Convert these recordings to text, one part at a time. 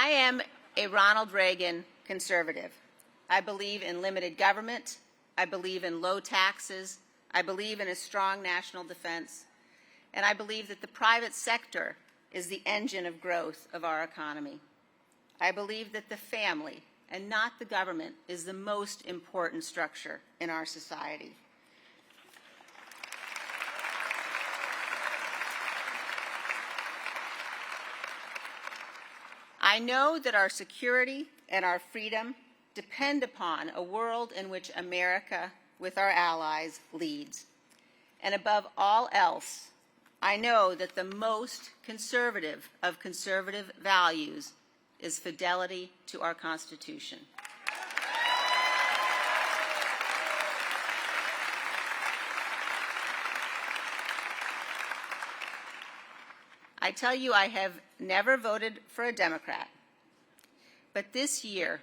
I am a Ronald Reagan conservative. I believe in limited government. I believe in low taxes. I believe in a strong national defense. And I believe that the private sector is the engine of growth of our economy. I believe that the family, and not the government, is the most important structure in our society. I know that our security and our freedom depend upon a world in which America, with our allies, leads. And above all else, I know that the most conservative of conservative values is fidelity to our Constitution. I tell you, I have never voted for a Democrat, but this year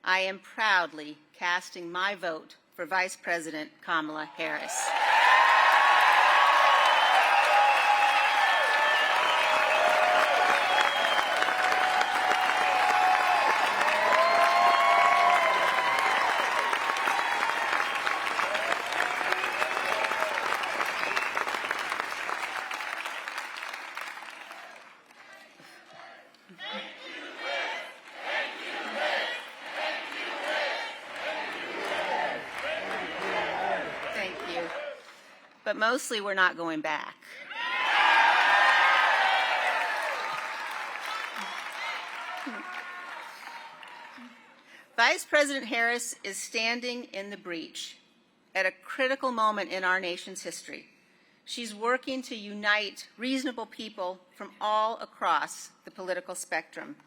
I am proudly casting my vote for Vice President Kamala Harris. But mostly we're not going back. Vice President Harris is standing in the breach at a critical moment in our nation's history. She's working to unite reasonable people from all across the political spectrum.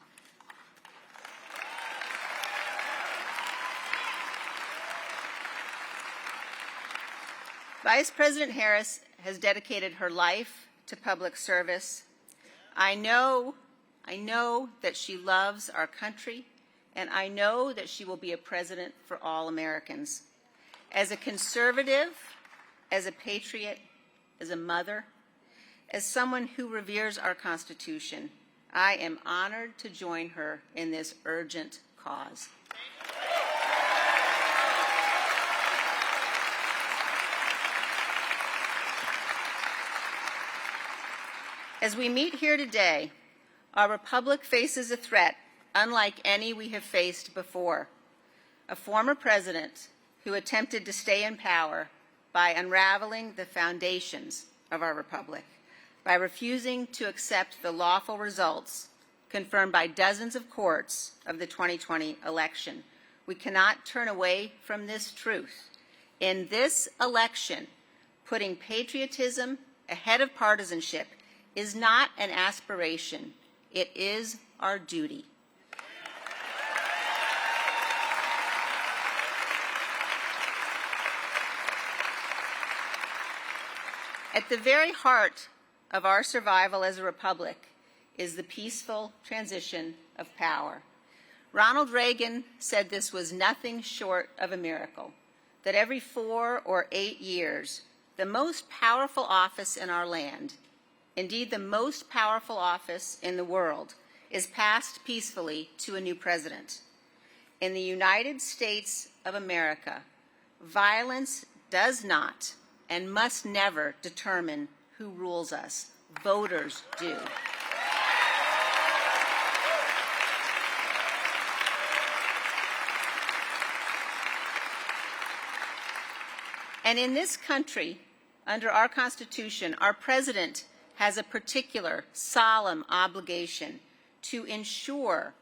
Vice President Harris has dedicated her life to public service. I know that she loves our country, and I know that she will be a president for all Americans. As a conservative, as a patriot, as a mother, as someone who reveres our Constitution, I am honored to join her in this urgent cause. As we meet here today, our republic faces a threat unlike any we have faced before. A former president who attempted to stay in power by unraveling the foundations of our republic, by refusing to accept the lawful results confirmed by dozens of courts of the 2020 election. We cannot turn away from this truth. In this election, putting patriotism ahead of partisanship is not an aspiration, it is our duty. At the very heart of our survival as a republic is the peaceful transition of power. Ronald Reagan said this was nothing short of a miracle, that every 4 or 8 years, the most powerful office in our land, indeed the most powerful office in the world, is passed peacefully to a new president. In the United States of America, violence does not and must never determine who rules us. Voters do. And in this country, under our Constitution, our president has a particular solemn obligation to ensure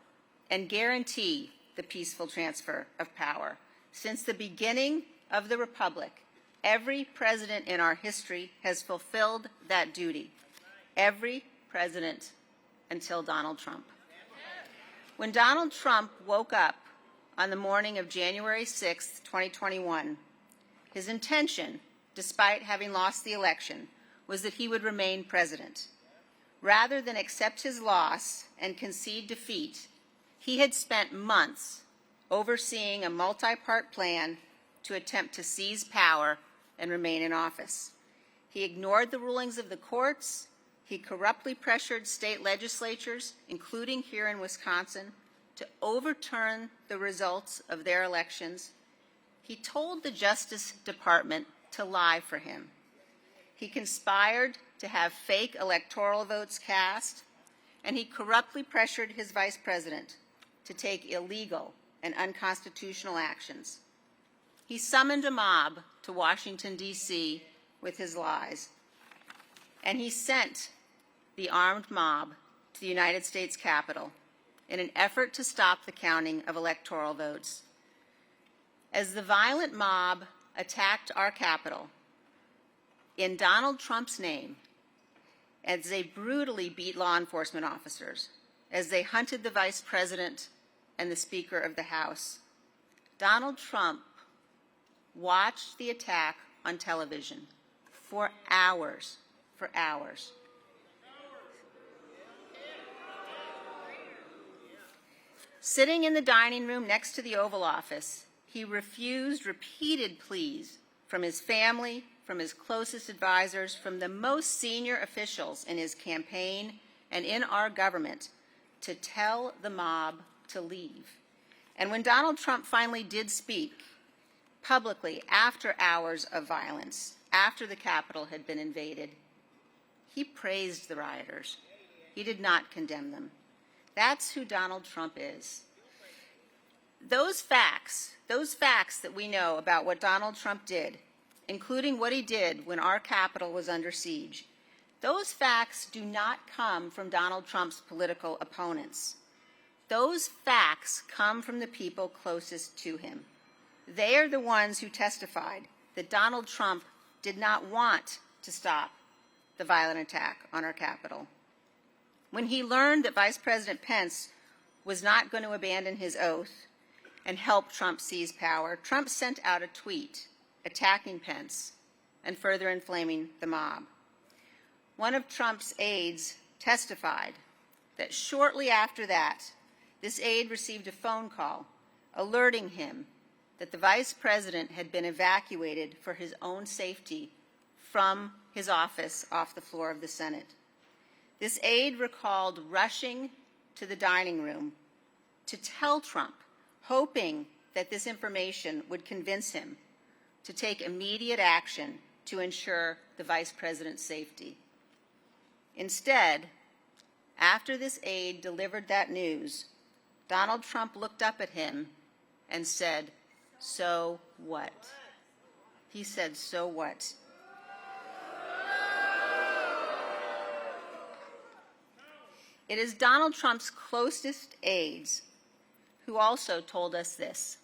and guarantee the peaceful transfer of power. Since the beginning of the Republic, every president in our history has fulfilled that duty. Every president until Donald Trump. When Donald Trump woke up on the morning of January 6, 2021, his intention, despite having lost the election, was that he would remain president. Rather than accept his loss and concede defeat, he had spent months overseeing a multi-part plan to attempt to seize power and remain in office. He ignored the rulings of the courts, He corruptly pressured state legislatures, including here in Wisconsin, to overturn the results of their elections. He told the Justice Department to lie for him. He conspired to have fake electoral votes cast, and he corruptly pressured his vice president to take illegal and unconstitutional actions. He summoned a mob to Washington, D.C. with his lies, and he sent the armed mob to the United States Capitol in an effort to stop the counting of electoral votes. As the violent mob attacked our Capitol, in Donald Trump's name, as they brutally beat law enforcement officers, as they hunted the Vice President and the Speaker of the House, Donald Trump watched the attack on television for hours, Sitting in the dining room next to the Oval Office, he refused repeated pleas from his family, from his closest advisors, from the most senior officials in his campaign and in our government to tell the mob to leave. And when Donald Trump finally did speak publicly after hours of violence, after the Capitol had been invaded, he praised the rioters. He did not condemn them. That's who Donald Trump is. Those facts that we know about what Donald Trump did, including what he did when our Capitol was under siege, those facts do not come from Donald Trump's political opponents. Those facts come from the people closest to him. They are the ones who testified that Donald Trump did not want to stop the violent attack on our Capitol. When he learned that Vice President Pence was not going to abandon his oath and help Trump seize power, Trump sent out a tweet attacking Pence and further inflaming the mob. One of Trump's aides testified that shortly after that, this aide received a phone call alerting him that the Vice President had been evacuated for his own safety from his office off the floor of the Senate. This aide recalled rushing to the dining room to tell Trump, hoping that this information would convince him to take immediate action to ensure the Vice President's safety. Instead, after this aide delivered that news, Donald Trump looked up at him and said, "So what?" He said, "So what?" It is Donald Trump's closest aides who also told us this.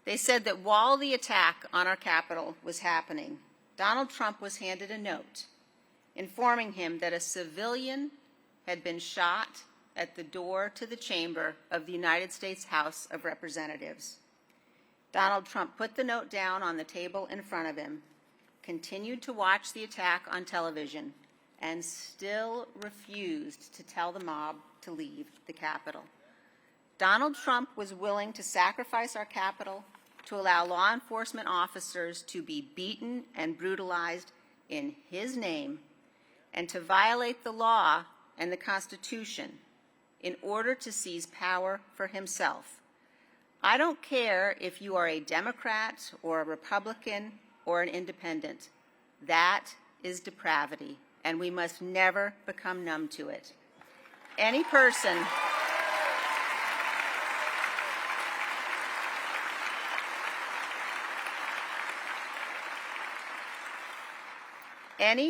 They said that while the attack on our Capitol was happening, Donald Trump was handed a note informing him that a civilian had been shot at the door to the chamber of the United States House of Representatives. Donald Trump put the note down on the table in front of him, continued to watch the attack on television, and still refused to tell the mob to leave the Capitol. Donald Trump was willing to sacrifice our Capitol to allow law enforcement officers to be beaten and brutalized in his name and to violate the law and the Constitution in order to seize power for himself. I don't care if you are a Democrat or a Republican or an independent. That is depravity, and we must never become numb to it. Any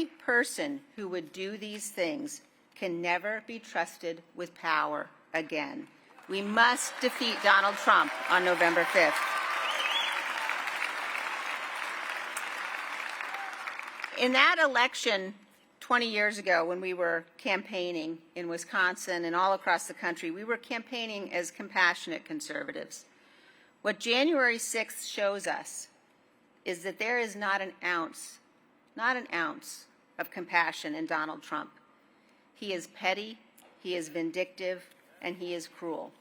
person who would do these things can never be trusted with power again. We must defeat Donald Trump on November 5th. In that election 20 years ago, when we were campaigning in Wisconsin and all across the country, we were campaigning as compassionate conservatives. What January 6th shows us is that there is not an ounce of compassion in Donald Trump. He is petty, he is vindictive, and he is cruel.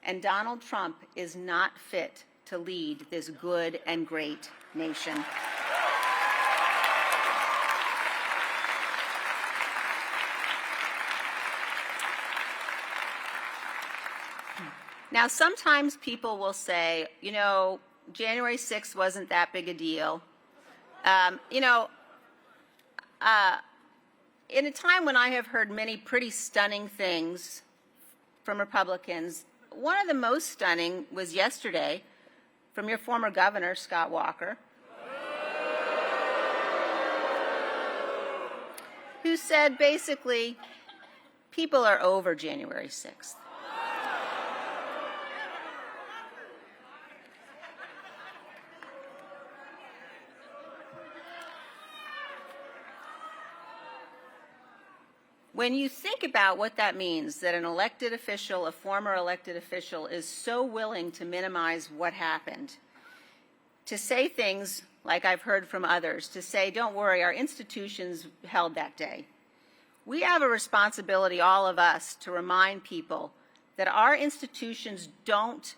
And Donald Trump is not fit to lead this good and great nation. Now, sometimes people will say, you know, January 6th wasn't that big a deal. In a time when I have heard many pretty stunning things from Republicans, one of the most stunning was yesterday from your former governor, Scott Walker, who said basically, people are over January 6th. When you think about what that means, that an elected official, a former elected official, is so willing to minimize what happened, to say things like I've heard from others, to say, don't worry, our institutions held that day. We have a responsibility, all of us, to remind people that our institutions don't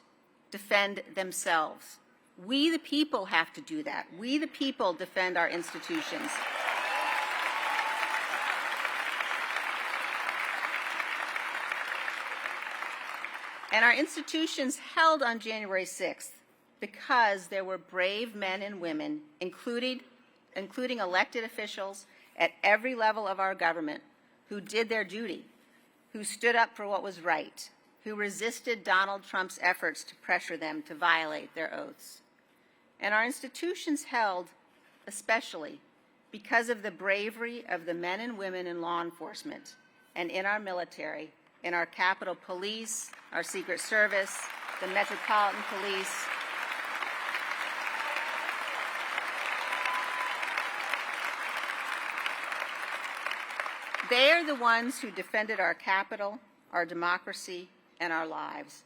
defend themselves. We, the people, have to do that. We, the people, defend our institutions. And our institutions held on January 6th because there were brave men and women, including elected officials at every level of our government, who did their duty, who stood up for what was right, who resisted Donald Trump's efforts to pressure them to violate their oaths. And our institutions held especially because of the bravery of the men and women in law enforcement and in our military, in our Capitol Police, our Secret Service, the Metropolitan Police. They are the ones who defended our Capitol, our democracy, and our lives.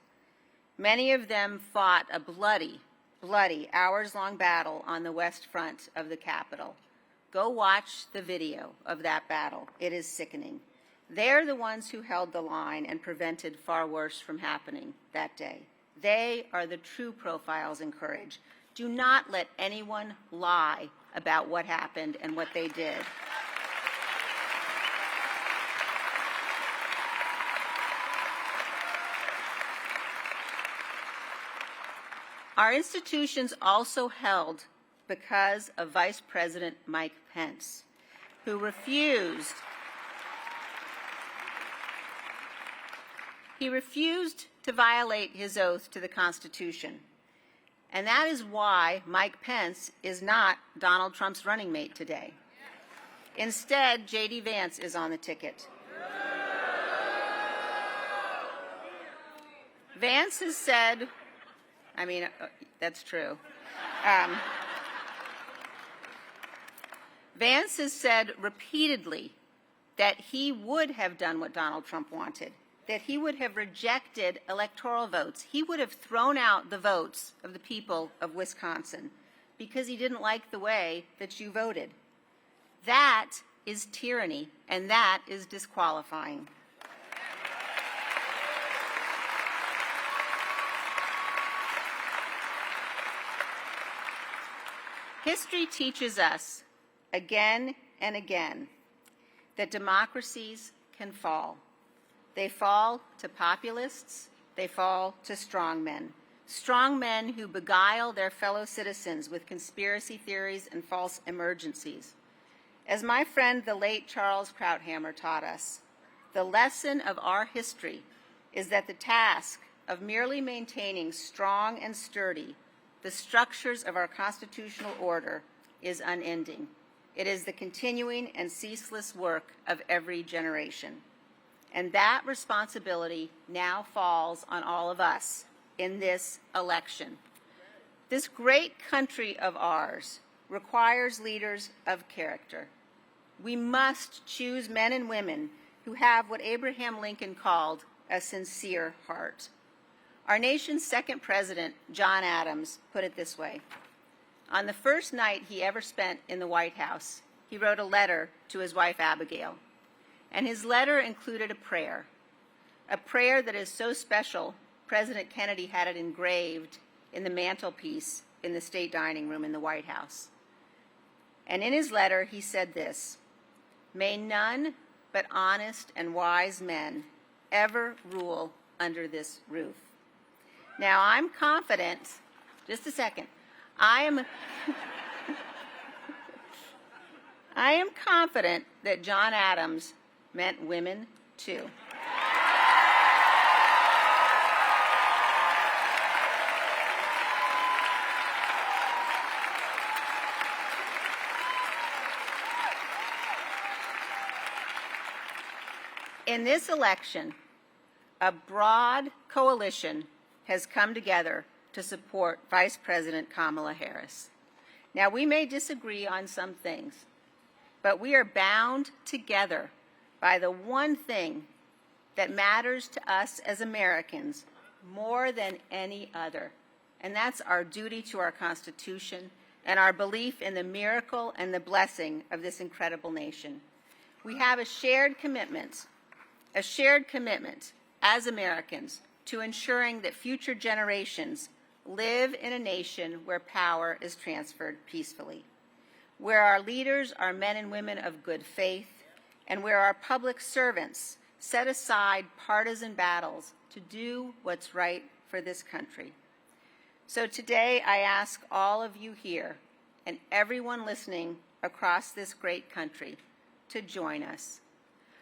Many of them fought a bloody, hours-long battle on the west front of the Capitol. Go watch the video of that battle. It is sickening. They're the ones who held the line and prevented far worse from happening that day. They are the true profiles in courage. Do not let anyone lie about what happened and what they did. Our institutions also held because of Vice President Mike Pence, who refused to violate his oath to the Constitution. And that is why Mike Pence is not Donald Trump's running mate today. Instead, J.D. Vance is on the ticket. Vance has said, that's true. Vance has said repeatedly that he would have done what Donald Trump wanted, that he would have rejected electoral votes. He would have thrown out the votes of the people of Wisconsin because he didn't like the way that you voted. That is tyranny, and that is disqualifying. History teaches us again and again that democracies can fall. They fall to populists, they fall to strongmen who beguile their fellow citizens with conspiracy theories and false emergencies. As my friend, the late Charles Krauthammer, taught us, the lesson of our history is that the task of merely maintaining strong and sturdy the structures of our constitutional order is unending. It is the continuing and ceaseless work of every generation. And that responsibility now falls on all of us in this election. This great country of ours requires leaders of character. We must choose men and women who have what Abraham Lincoln called a sincere heart. Our nation's second president, John Adams, put it this way. On the first night he ever spent in the White House, he wrote a letter to his wife, Abigail. And his letter included a prayer that is so special, President Kennedy had it engraved in the mantelpiece in the state dining room in the White House. And in his letter, he said this, "May none but honest and wise men ever rule under this roof. Now, I'm confident, just a second, I am confident that John Adams meant women too. In this election, a broad coalition has come together to support Vice President Kamala Harris. Now, we may disagree on some things, but we are bound together by the one thing that matters to us as Americans more than any other, and that's our duty to our Constitution and our belief in the miracle and the blessing of this incredible nation. We have a shared commitment as Americans to ensuring that future generations live in a nation where power is transferred peacefully, where our leaders are men and women of good faith, and where our public servants set aside partisan battles to do what's right for this country. So today I ask all of you here and everyone listening across this great country to join us.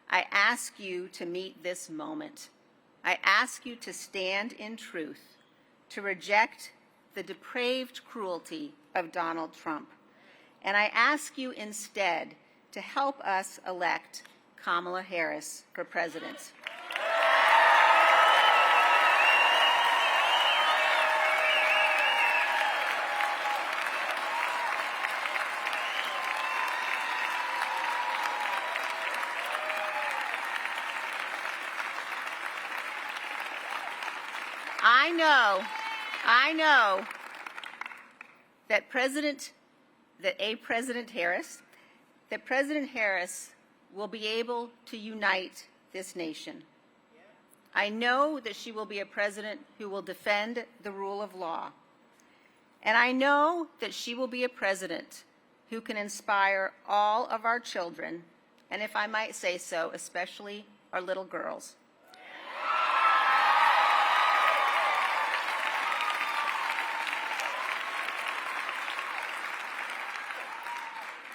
I ask you to meet this moment. I ask you to stand in truth, to reject the depraved cruelty of Donald Trump. And I ask you instead to help us elect Kamala Harris for president. I know that President Harris will be able to unite this nation. I know that she will be a president who will defend the rule of law. And I know that she will be a president who can inspire all of our children, and if I might say so, especially our little girls,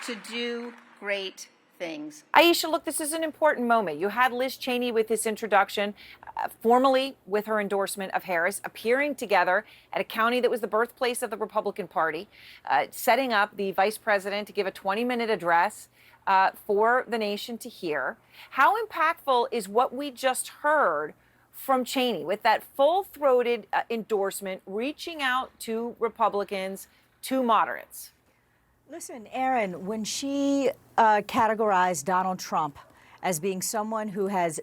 to do great things. Aisha, look, this is an important moment. You had Liz Cheney with this introduction, formally with her endorsement of Harris, appearing together at a county that was the birthplace of the Republican Party, setting up the vice president to give a 20-minute address for the nation to hear. How impactful is what we just heard from Cheney with that full-throated endorsement, reaching out to Republicans, to moderates? Listen, Aaron, when she categorized Donald Trump as being someone who has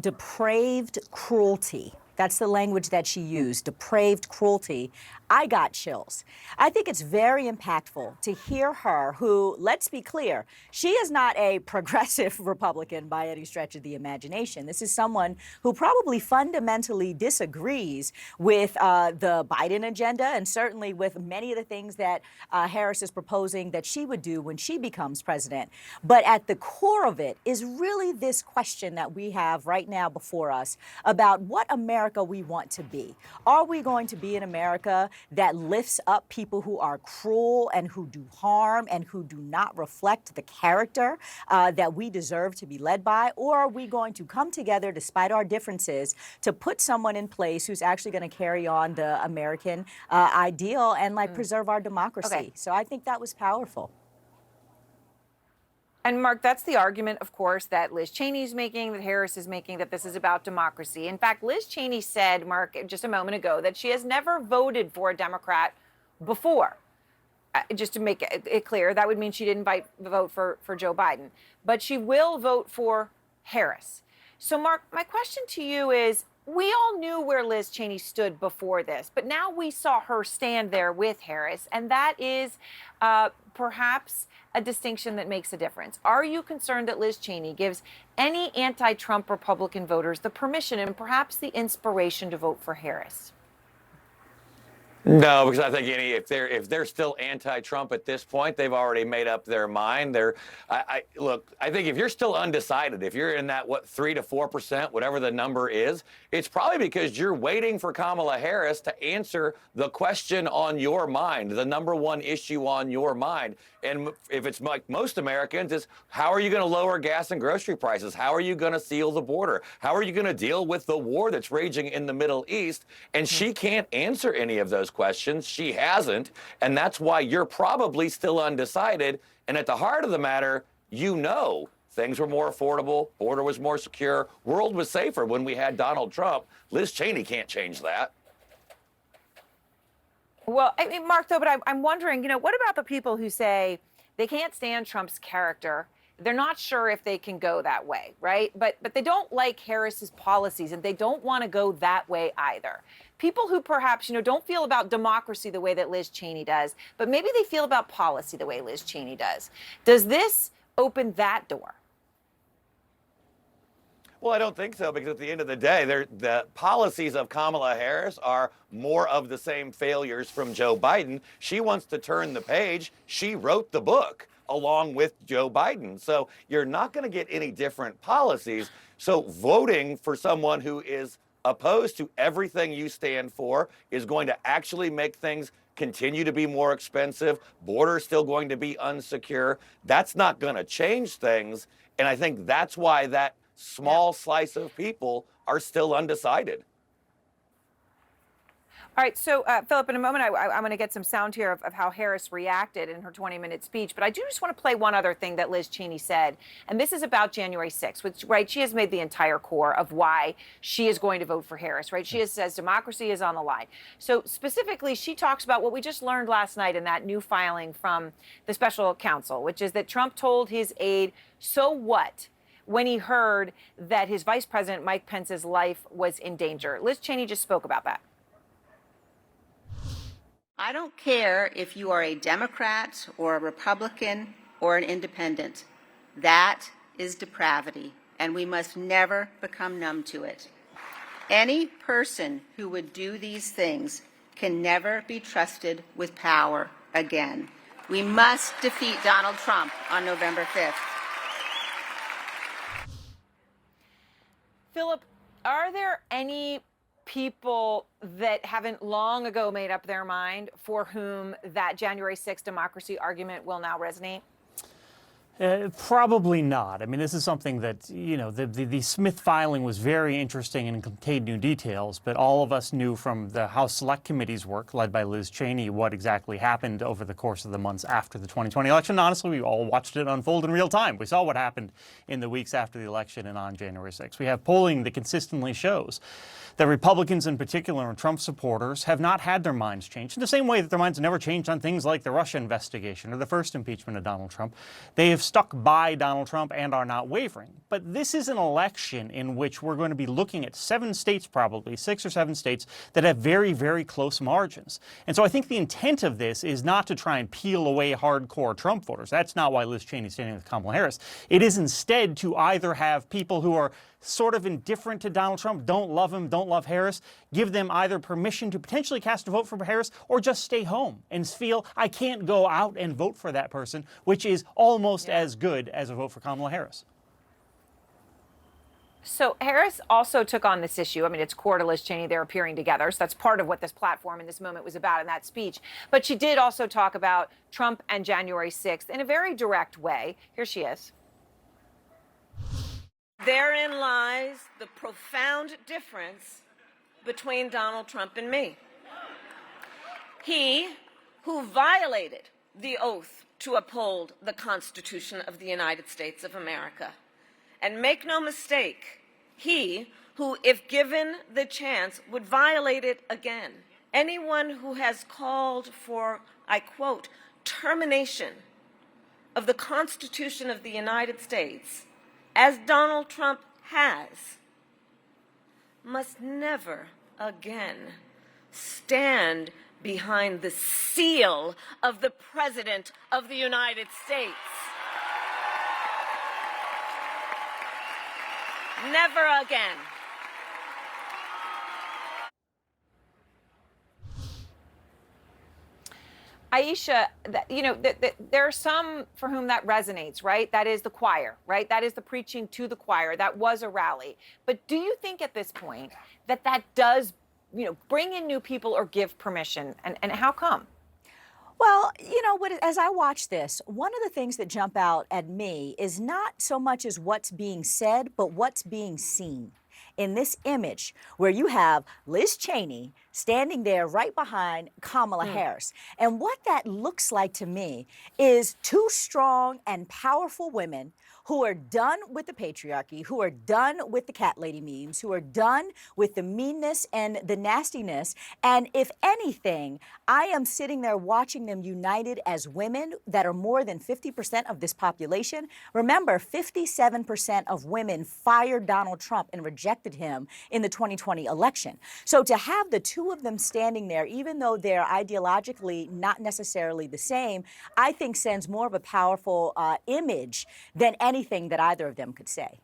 depraved cruelty, that's the language that she used, depraved cruelty, I got chills. I think it's very impactful to hear her who, let's be clear, she is not a progressive Republican by any stretch of the imagination. This is someone who probably fundamentally disagrees with the Biden agenda and certainly with many of the things that Harris is proposing that she would do when she becomes president. But at the core of it is really this question that we have right now before us about what America we want to be. Are we going to be an America that lifts up people who are cruel and who do harm and who do not reflect the character that we deserve to be led by? Or are we going to come together despite our differences to put someone in place who's actually going to carry on the American ideal and preserve our democracy? Okay. So I think that was powerful. And Mark, that's the argument, of course, that Liz Cheney's making, that Harris is making, that this is about democracy. In fact, Liz Cheney said, Mark, just a moment ago, that she has never voted for a Democrat before. Just to make it clear, that would mean she didn't vote for Joe Biden. But she will vote for Harris. So, Mark, my question to you is, we all knew where Liz Cheney stood before this, but now we saw her stand there with Harris, and that is perhaps a distinction that makes a difference. Are you concerned that Liz Cheney gives any anti-Trump Republican voters the permission and perhaps the inspiration to vote for Harris? No, because I think if they're still anti-Trump at this point, they've already made up their mind. Look. I think if you're still undecided, if you're in that 3 to 4%, whatever the number is, it's probably because you're waiting for Kamala Harris to answer the question on your mind, the number one issue on your mind. And if it's like most Americans, it's how are you going to lower gas and grocery prices? How are you going to seal the border? How are you going to deal with the war that's raging in the Middle East? And she can't answer any of those questions. She hasn't. And that's why you're probably still undecided. And at the heart of the matter, things were more affordable, border was more secure, world was safer when we had Donald Trump. Liz Cheney can't change that. Well, I mean, Mark, though, but I'm wondering, what about the people who say they can't stand Trump's character? They're not sure if they can go that way, right? But they don't like Harris's policies, and they don't want to go that way either. People who perhaps, don't feel about democracy the way that Liz Cheney does, but maybe they feel about policy the way Liz Cheney does. Does this open that door? Well, I don't think so, because at the end of the day, the policies of Kamala Harris are more of the same failures from Joe Biden. She wants to turn the page. She wrote the book along with Joe Biden. So you're not going to get any different policies. So voting for someone who is opposed to everything you stand for is going to actually make things continue to be more expensive. Border still going to be unsecure. That's not going to change things. And I think that's why that small slice of people are still undecided. All right, so Philip, in a moment, I'm going to get some sound here of how Harris reacted in her 20-minute speech. But I do just want to play one other thing that Liz Cheney said, and this is about January 6th, which, right, she has made the entire core of why she is going to vote for Harris, right? She says democracy is on the line. So specifically, she talks about what we just learned last night in that new filing from the special counsel, which is that Trump told his aide, so what, when he heard that his vice president, Mike Pence's life was in danger. Liz Cheney just spoke about that. I don't care if you are a Democrat or a Republican or an independent. That is depravity, and we must never become numb to it. Any person who would do these things can never be trusted with power again. We must defeat Donald Trump on November 5th. Philip, are there any people that haven't long ago made up their mind for whom that January 6th democracy argument will now resonate? Probably not. I mean, this is something that, the Smith filing was very interesting and contained new details, but all of us knew from the House Select Committee's work, led by Liz Cheney, what exactly happened over the course of the months after the 2020 election. Honestly, we all watched it unfold in real time. We saw what happened in the weeks after the election and on January 6th. We have polling that consistently shows that Republicans in particular and Trump supporters have not had their minds changed in the same way that their minds never changed on things like the Russia investigation or the first impeachment of Donald Trump. They have stuck by Donald Trump and are not wavering. But this is an election in which we're going to be looking at 7 states, probably 6 or 7 states, that have very, very close margins. And so I think the intent of this is not to try and peel away hardcore Trump voters. That's not why Liz Cheney is standing with Kamala Harris. It is instead to either have people who are sort of indifferent to Donald Trump, don't love him, don't love Harris, give them either permission to potentially cast a vote for Harris or just stay home and feel I can't go out and vote for that person, which is almost as good as a vote for Kamala Harris. So Harris also took on this issue. I mean, it's core to Liz Cheney. They're appearing together. So that's part of what this platform in this moment was about in that speech. But she did also talk about Trump and January 6th in a very direct way. Here she is. Therein lies the profound difference between Donald Trump and me. He, who violated the oath to uphold the Constitution of the United States of America. And make no mistake, he who, if given the chance, would violate it again. Anyone who has called for, I quote, termination of the Constitution of the United States, as Donald Trump has, must never again stand behind the seal of the President of the United States. Never again. Aisha, there are some for whom that resonates, right? That is the choir, right? That is the preaching to the choir. That was a rally. But do you think at this point that does, bring in new people or give permission? And how come? Well, as I watch this, one of the things that jump out at me is not so much as what's being said, but what's being seen. In this image where you have Liz Cheney standing there right behind Kamala Harris. And what that looks like to me is two strong and powerful women who are done with the patriarchy, who are done with the cat lady memes, who are done with the meanness and the nastiness. And if anything, I am sitting there watching them united as women that are more than 50% of this population. Remember, 57% of women fired Donald Trump and rejected him in the 2020 election. So to have the two of them standing there, even though they're ideologically not necessarily the same, I think sends more of a powerful image than anything that either of them could say.